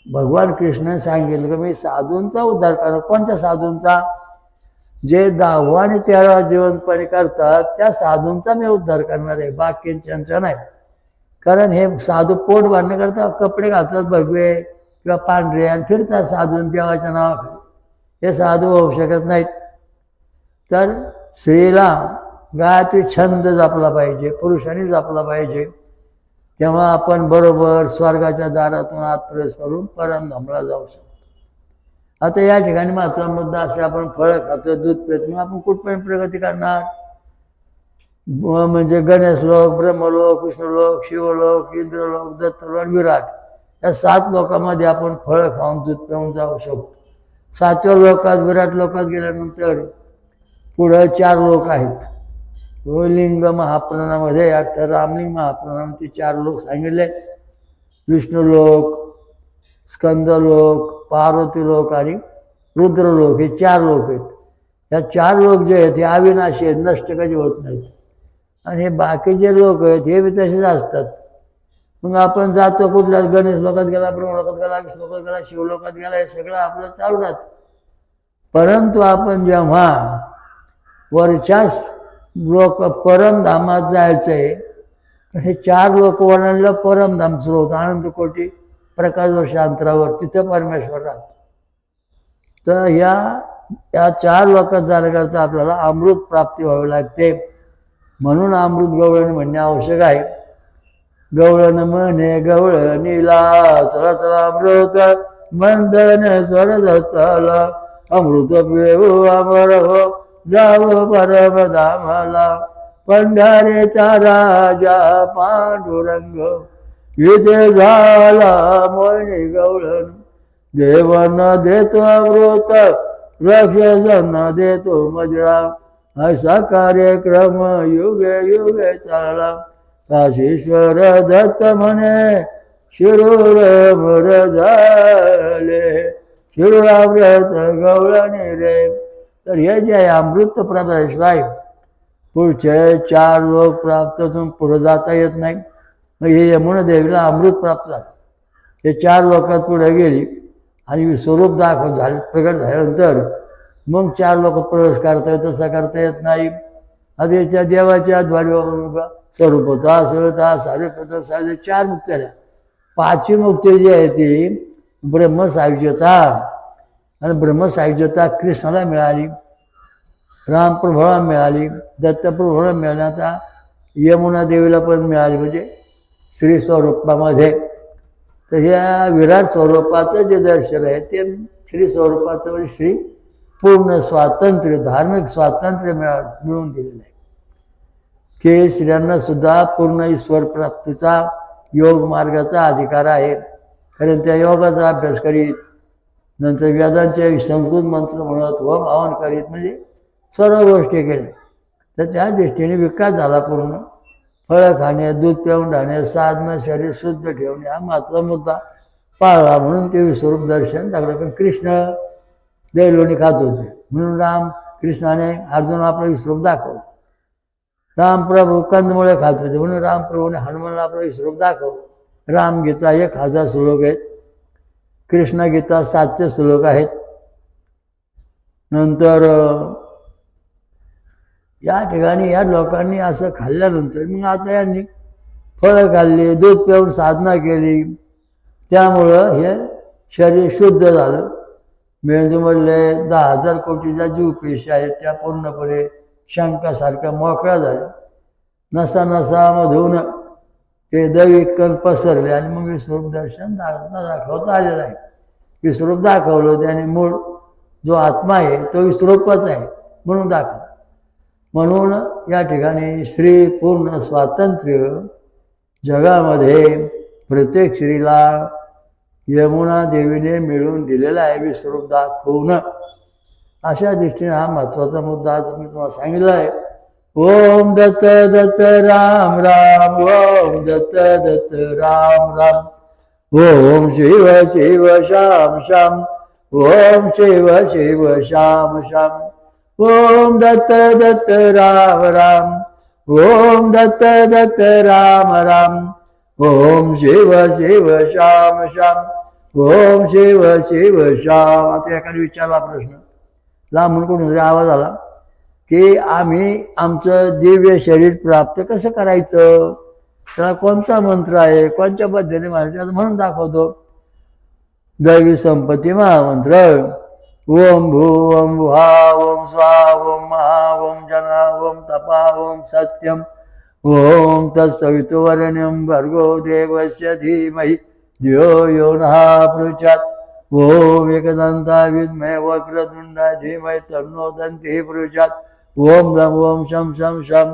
भगवान कृष्णाने सांगितलं की मी साधूंचा उद्धार करणार. कोणत्या साधूंचा? जे 10वा आणि 13वा जिवंतपणे करतात त्या साधूंचा मी उद्धार करणार आहे, बाकींच्यांचा नाही. कारण हे साधू पोट भरण्याकरता कपडे घालतात भगवे किंवा पांढरे आणि फिरतात साधून देवाच्या नावाखाली. हे साधू होऊ शकत नाहीत. तर स्त्रीला गायत्री छंद जपला पाहिजे, पुरुषांनी जपला पाहिजे. तेव्हा आपण बरोबर स्वर्गाच्या दारातून आत प्रवेश करून परमधामला जाऊ शकतो. आता या ठिकाणी मात्र मुद्दा असे, आपण फळं खातो, दूध पितो, मग आपण कुठपर्यंत प्रगती करणार? म्हणजे गणेश लोक, ब्रह्मलोक, विष्णुलोक, शिवलोक, इंद्रलोक, दत्तलोक, विराट, या 7 लोकांमध्ये आपण फळं खाऊन दूध पिऊन जाऊ शकतो. 7व्या लोकात विराट लोकात गेल्यानंतर पुढं 4 लोक आहेत. लिंग महापुराणामध्ये अर्थात रामलिंग महापुराणामध्ये 4 लोक सांगितले. विष्णुलोक, स्कंदलोक, पार्वतीलोक आणि रुद्रलोक, हे 4 लोक आहेत. या 4 लोक जे आहेत हे अविनाशी आहेत, नष्ट कधी होत नाहीत. आणि हे बाकीचे लोक आहेत हे बी तसेच असतात. मग आपण जातो कुठल्या गणेश लोकात गेला, ब्रह्मलोकात गेला, विष्णू लोकात गेला, शिवलोकात गेला, हे सगळं आपलं चालू राहतं. परंतु आपण जेव्हा वरच्याच लोक परमधामात जायचं आहे, तर हे 4 लोक वर्णनलं परमधाम सुरू होतं, आनंदकोटी प्रकाश वर्ष अंतरावर, तिथं परमेश्वर राहतो. तर या 4 लोकात जाण्याकरता आपल्याला अमृत प्राप्ती व्हावी लागते. म्हणून अमृत गवळण म्हणणे आवश्यक आहे. गवळण म्हणे गवळणीला, चला चला अमृत मंदन स्वर धरतला, अमृत पिऊ अमर हो जाव परमधामाला. पंढारेचा राजा पांडुरंग इथे झाला मोहिनी गवळण, देवांना देतो अमृत राक्षसांना देतो मजरा, असा कार्यक्रम युगे युगे चालला. काशीश्वर दत्त म्हणे शिरूर मर झाले, शिरुराव्रत गवळणी रे. तर हे जे आहे अमृत प्राप्त झाल्याशिवाय पुढचे 4 लोक प्राप्ततून पुढे जाता येत नाही. मग हे यमुना देवीला अमृत प्राप्त झालं. हे 4 लोकात पुढे गेली आणि स्वरूप दाखव झाले प्रगट झाल्यानंतर मग 4 लोकात प्रवेश करता येत, तसा करता येत नाही. आता याच्या देवाच्या द्वारे स्वरूपता सवता सारूपता सारे 4 मुक्ती झाल्या. 5वी मुक्ती जी आहे ती ब्रह्मसायुज्यता. आणि ब्रह्मसायुज्यता कृष्णाला मिळाली, रामप्रभूला मिळाली, दत्तप्रभूला मिळाली, आता यमुना देवीला पण मिळाली, म्हणजे श्री स्वरूपामध्ये. तर ह्या विराट स्वरूपाचं जे दर्शन आहे ते श्री स्वरूपाचं म्हणजे श्री पूर्ण स्वातंत्र्य, धार्मिक स्वातंत्र्य मिळवून दिलेलं आहे की स्त्रियांना सुद्धा पूर्ण ईश्वर प्राप्तीचा योग मार्गाचा अधिकार आहे. कारण त्या योगाचा अभ्यास करीत, नंतर वेदांचे संस्कृत मंत्र म्हणत, होम हवन करीत, म्हणजे सर्व गोष्टी केल्या. तर त्या दृष्टीने विकास झाला पूर्ण. फळं खाणे, दूध पिऊन राहणे, साधनं, शरीर शुद्ध ठेवणे हा मात्र मुद्दा पाळला. म्हणून ते विश्वरूप दर्शन दाखवलं. पण कृष्ण दैलोणी खात होते म्हणून कृष्णाने अर्जुन आपलं विश्वरूप दाखवलं. रामप्रभू कंदमुळे खात होते म्हणून रामप्रभूने हनुमानला आपलं विश्वरूप दाखवलं. रामगीता 1000 श्लोक आहेत, कृष्णगीता 700 श्लोक आहेत. नंतर या ठिकाणी या लोकांनी असं खाल्ल्यानंतर मग आता यांनी फळं खाल्ली, दूध पिऊन साधना केली, त्यामुळं हे शरीर शुद्ध झालं. मेंदूमधले 10,000 कोटीच्या जीवपेशी आहेत त्या पूर्णपणे शंखासारख्या मोकळ्या झाल्या. नसा नसामधून ते दैविक कण पसरले आणि मग विश्वरूप दर्शन दाखवता आलेलं आहे. विश्वरूप दाखवलं त्याने. मूळ जो आत्मा आहे तो विश्वरूपच आहे म्हणून दाखवलं. म्हणून या ठिकाणी श्री पूर्ण स्वातंत्र्य जगामध्ये प्रत्येक स्त्रीला यमुना देवीने मिळवून दिलेला आहे विश्वरूप दाखवून. अशा दृष्टीने हा महत्त्वाचा मुद्दा मी तुम्हाला सांगितला आहे. ओम दत्त दत्त राम राम, ओम दत्त दत्त राम राम, ओम शिव शिव श्याम श्याम, ओम शिव शिव श्याम श्याम, ओम दत्त दत्त राम राम, ओम दत्त दत्त राम राम, ओम शिव शिव श्याम श्याम, ओम शिव शिव श्याम. आता एखादा विचारला प्रश्न, लांबून कोणतरी आवाज आला की आम्ही आमचं दिव्य शरीर प्राप्त कसं करायचं, त्याला कोणता मंत्र आहे, कोणत्या पद्धतीने म्हणायचं म्हणून दाखवतो. दैवी संपत्ती महामंत्र. ओम भू ओम भुहा ओम स्वा ओम महा ओम जना ओम तपा ओम सत्यम ओम तत्सवितुर्वरेण्यं भर्गो देवस्य धीमहि धियो यो नः प्रचोदयात्. ओम एकदन्ता विद्महे वक्रतुण्डाय धीमहि तन्नो दन्तिः प्रचोदयात्. ओम लं ओम शं शं शं,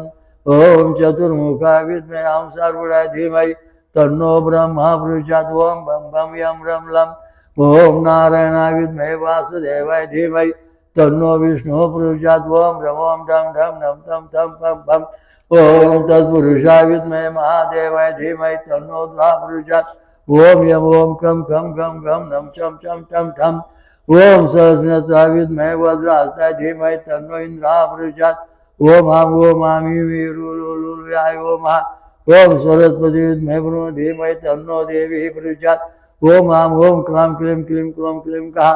ओम चतुर्मुखा विद्महे हंसारूढाय धीमहि तन्नो ब्रह्मा प्रचोदयात्. ओम बं बं यं रं लं, ओम नारायणाय विद्महे वासुदेवाय धीमहि तन्नो विष्णुः प्रचोदयात्. ओम रं ओम ढं ढं नं तं तं पं पं, ओम तत्पुरुषाय विद्महे महादेवाय धीमहि तन्नो रुद्रः प्रचोदयात्. ओम यम ओम कं खं गं गं नं चं चं ठं ठं, ओम सहस्रनेत्राय विद्महे वज्रहस्ताय धीमहि तन्नो इंद्रः प्रचोदयात्. ओम आमी वीरुलुलुलुयाय ओम ओम सरस्वती विद्महे ब्रह्म धीमहि तन्नो देवी प्रचोदयात्. ओम ओम क्लां क्लीं क्लीं क्लों क्लीं कः,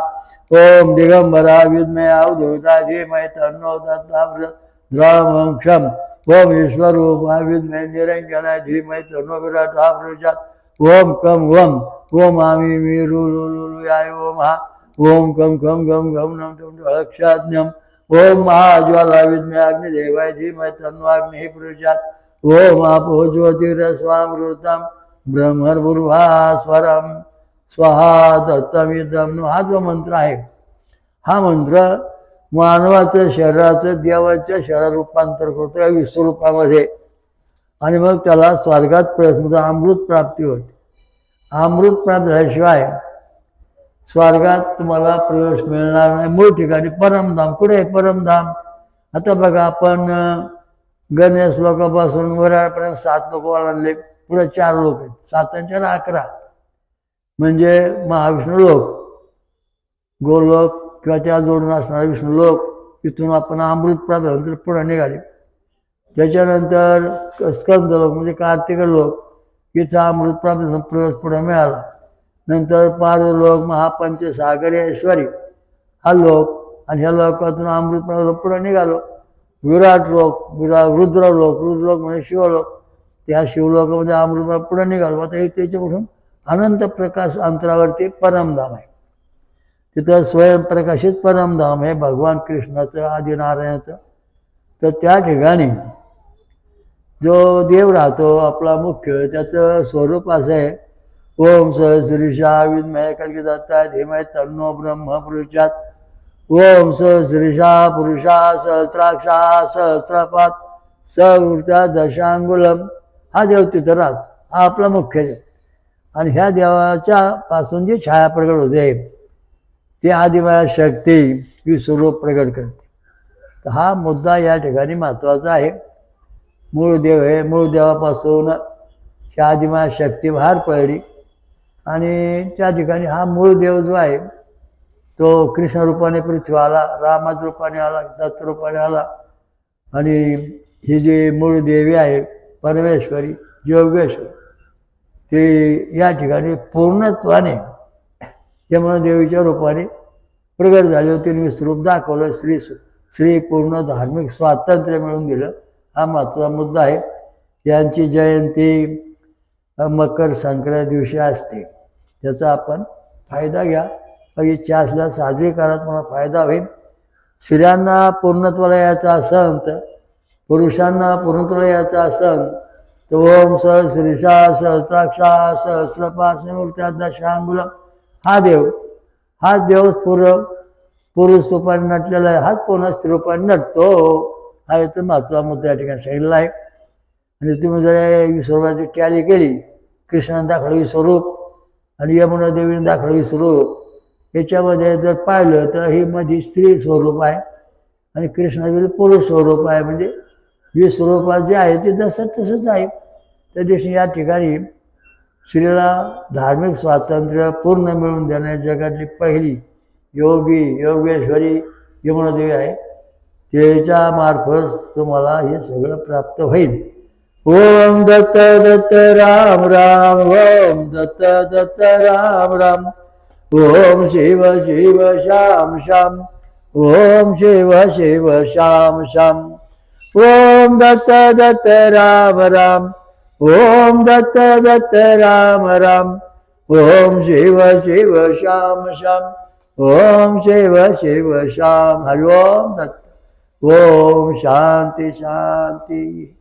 ओम दिगंबरा विद्महे अवधूताय धीमहि तन्नो दत्तः प्रचोदयात्. क्षम ओम ईश्वरूपाय विद्महे निरंजनाय धीमहि तन्नो विराटः प्रचोदयात्. ओम कं वं ओम आमी वीरुलुलुयाय ओम ओम कं खं गं गं नं चं अक्षाज्ञं, ओम महाज्वाला विद्महे अग्निदेवाय धीमहि तन्नो अग्निः प्रचोदयात्. ओम आपो ज्योतिरस्वामृतं ब्रह्मर्भुर्भास्वरं स्वाहा दत्तमिदं. हा जो मंत्र आहे हा मंत्र मानवाचं शरीराचं देवाच्या शरीरात रूपांतर करतो या विश्वरूपामध्ये. आणि मग त्याला स्वर्गात प्रवेश, अमृत प्राप्ती होते. अमृत प्राप्त झाल्याशिवाय स्वर्गात तुम्हाला प्रवेश मिळणार नाही. मूळ ठिकाणी परमधाम. कुठे आहे परमधाम? आता बघा आपण गणेश लोकांपासून वराळपर्यंत 7 लोक ओलांडले, पुढे 4 लोक आहेत, 7 आणि 4 11 म्हणजे महाविष्णू लोक. गोलोक किंवा त्या जोडून असणारा विष्णुलोक, तिथून आपण अमृत प्राप्त झाल्यानंतर पुढे निघाले. त्याच्यानंतर स्कंदलोक म्हणजे कार्तिक लोक, तिथं अमृत प्राप्त झालं, प्रवेश पुढे मिळाला. नंतर पारलोक, महापंचसागरेश्वरी हा लोक, आणि ह्या लोकातून अमृत प्राप्त पुढे निघालो. विराट लोक, रुद्रलोक म्हणजे शिवलोक, त्या शिवलोकामध्ये अमृत पुढे निघालो. आता त्याच्यापासून अनंत प्रकाश अंतरावरती परमधाम आहे. तिथं स्वयंप्रकाशित परमधाम आहे भगवान कृष्णाचं, आदिनारायणाचं. तर त्या ठिकाणी जो देव राहतो आपला मुख्य, त्याचं स्वरूप असं आहे, ओम सहस्रीशा विद्महे कल्किदत्ताय धीमहि तन्नो ब्रह्म प्रचोदयात्. ओम सहस्रीशा पुरुषा सहस्राक्षा सहस्रपात सवृत्या दशांगुलम. हा देव तिथं राहतो, हा आपला मुख्य देव. आणि ह्या देवाच्या पासून जी छाया प्रगट होते ती आदिमाया शक्ती विश्वरूप प्रगट करते. तर हा मुद्दा या ठिकाणी महत्त्वाचा आहे. मूळ देव आहे, मूळ देवापासून ह्या आदिमाया शक्ती बाहेर पडली, आणि त्या ठिकाणी हा मूळ देव जो आहे तो कृष्ण रूपाने पृथ्वी आला, रामाच्या रूपाने आला, दत्त रूपाने आला. आणि ही जी मूळ देवी आहे परमेश्वरी योगेश्वरी, ती या ठिकाणी पूर्णत्वाने यमुनादेवीच्या रूपाने प्रगट झाली होती. विश्वरूप दाखवलं, श्री पूर्ण धार्मिक स्वातंत्र्य मिळून दिलं. हा महत्त्वाचा मुद्दा आहे. यांची जयंती मकर संक्रांती दिवशी असते, त्याचा आपण फायदा घ्या. इच्छा असल्यास साजरी करा, तुम्हाला फायदा होईल. स्त्रियांना पूर्णत्वाला यायचा असन, तर पुरुषांना पूर्णत्वाला यायचा असन, तर ओम सहस्रीशा सहस्राक्षा सहस्रपात मूर्त्या दशांगुलम हा देव पुरुष रूपाने नटलेला आहे, हाच पुन्हा स्त्री रूपाने नटतो. हा याचा महत्त्वाचा मुद्दा या ठिकाणी सांगितला आहे. आणि तुम्ही जर विश्वरूपाची टॅली केली, कृष्णाने दाखवलं विश्वरूप आणि यमुना देवीने दाखवलं विश्वरूप, याच्यामध्ये जर पाहिलं तर ही मध्ये स्त्री स्वरूप आहे आणि कृष्णाचे पुरुष स्वरूप आहे. म्हणजे विश्वरूपात जे आहे ते तसंच आहे. त्या दिवशी या ठिकाणी स्त्रीला धार्मिक स्वातंत्र्य पूर्ण मिळवून देणारी जगातली पहिली योगेश्वरी यमुनादेवी आहे. त्याच्या मार्फत तुम्हाला हे सगळं प्राप्त होईल. ओम दत्त दत्त राम राम, ओम दत्त दत्त राम राम, ओम शिव शिव श्याम श्याम, ओम शिव शिव श्याम श्याम. ओम दत्त दत्त राम राम, ओम दत्त दत्त राम राम, ओम शिव शिव श्याम श्याम, ओम शिव शिव श्याम. हरि ओम दत्त. ओम शांती शांती.